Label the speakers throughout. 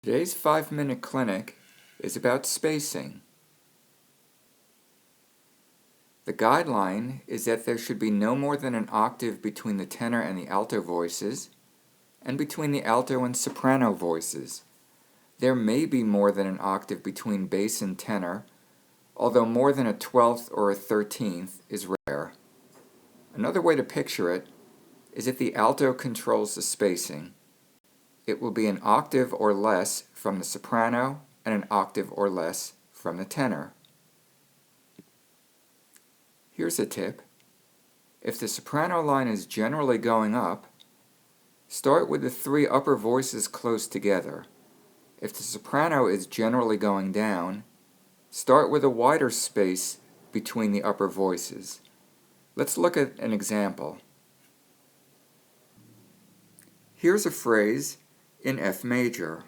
Speaker 1: Today's 5-minute clinic is about spacing. The guideline is that there should be no more than an octave between the tenor and the alto voices, and between the alto and soprano voices. There may be more than an octave between bass and tenor, although more than a 12th or a 13th is rare. Another way to picture it is if the alto controls the spacing. It will be an octave or less from the soprano and an octave or less from the tenor. Here's a tip. If the soprano line is generally going up, start with the 3 upper voices close together. If the soprano is generally going down, start with a wider space between the upper voices. Let's look at an example. Here's a phrase in F major.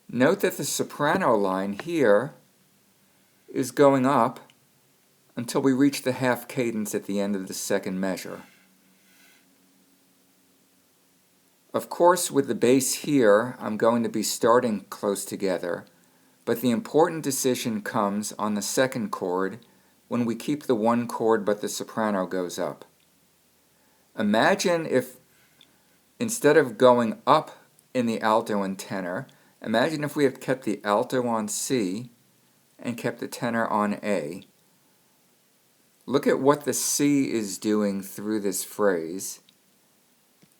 Speaker 1: Note that the soprano line here is going up until we reach the half cadence at the end of the second measure. Of course, with the bass here, I'm going to be starting close together, but the important decision comes on the second chord when we keep the one chord but the soprano goes up. Imagine if instead of going up in the alto and tenor, imagine if we had kept the alto on C and kept the tenor on A. Look at what the C is doing through this phrase.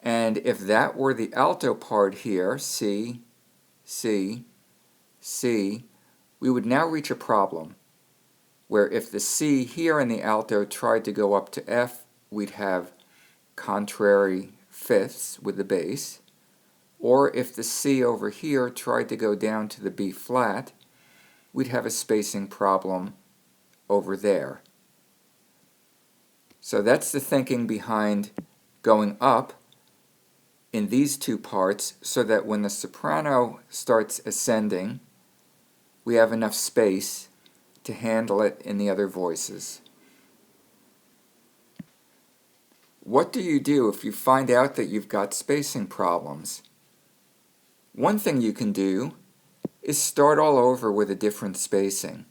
Speaker 1: And if that were the alto part here, C, C, C, we would now reach a problem where if the C here in the alto tried to go up to F, we'd have contrary fifths with the bass. Or if the C over here tried to go down to the B flat, we'd have a spacing problem over there. So that's the thinking behind going up in these two parts so that when the soprano starts ascending, we have enough space to handle it in the other voices. What do you do if you find out that you've got spacing problems? One thing you can do is start all over with a different spacing.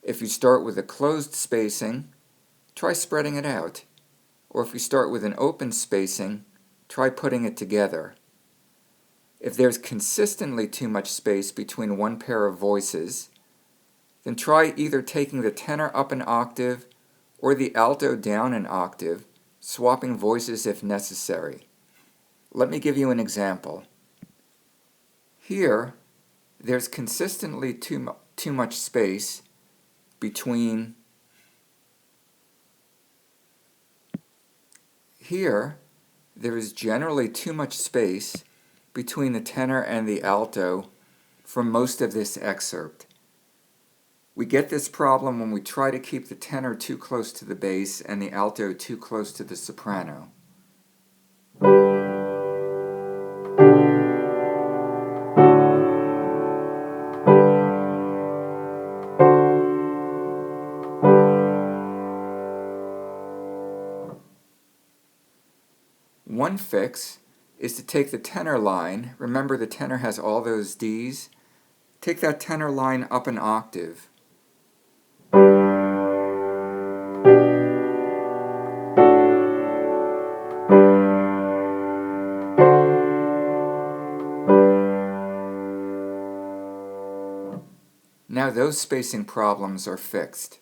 Speaker 1: If you start with a closed spacing, try spreading it out. Or if you start with an open spacing, try putting it together. If there's consistently too much space between one pair of voices, then try either taking the tenor up an octave or the alto down an octave, swapping voices if necessary. Let me give you an example. Here, there's consistently too much space between Here, there is generally too much space between the tenor and the alto for most of this excerpt. We get this problem when we try to keep the tenor too close to the bass and the alto too close to the soprano. One fix is to take the tenor line, remember the tenor has all those Ds, take that tenor line up an octave. Now those spacing problems are fixed.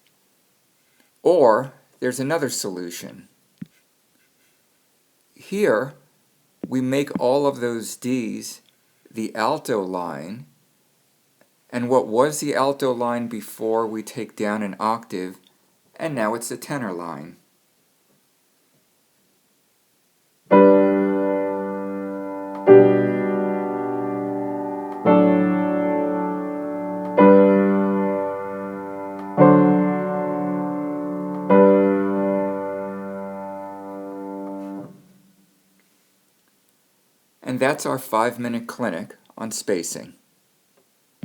Speaker 1: Or there's another solution. Here, we make all of those Ds the alto line, and what was the alto line before we take down an octave, and now it's the tenor line. And that's our 5-minute clinic on spacing.